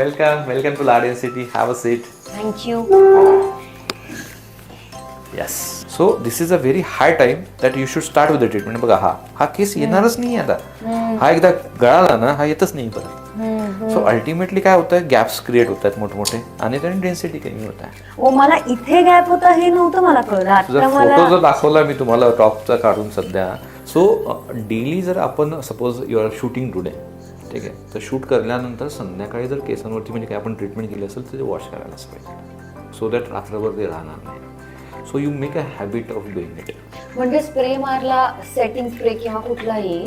Welcome to lad city. Have a seat. Thank you. Yes. So this is a very high time that you should start with the treatment. बघा हा केस येणारच नाही आता. हा एकदा गळाला ना हा येतच नाही परत. सो अल्टिमेटली काय होतं, गॅप्स क्रिएट होत आहेत मोठमोठे आणि त्याने डेन्सिटी कमी होत आहे. ओ मला इथे गॅप होता हे नव्हतं मला कळलं. तुझा आता फोटो मला जर दाखवला मी तुम्हाला टॉपचा काढून सध्या. सो डेली जर आपण suppose you are shooting today, ठीक आहे, तर शूट करल्यानंतर संध्याकाळी जर केसांवरती म्हणजे काय आपण ट्रीटमेंट केली असेल तर ते वॉश करायलाच पाहिजे, सो दॅट रात्रभर ते राहणार नाही. So you make a habit of doing it. म्हणजे स्प्रे मारला, सेटिंग स्प्रे किंवा कुठलाही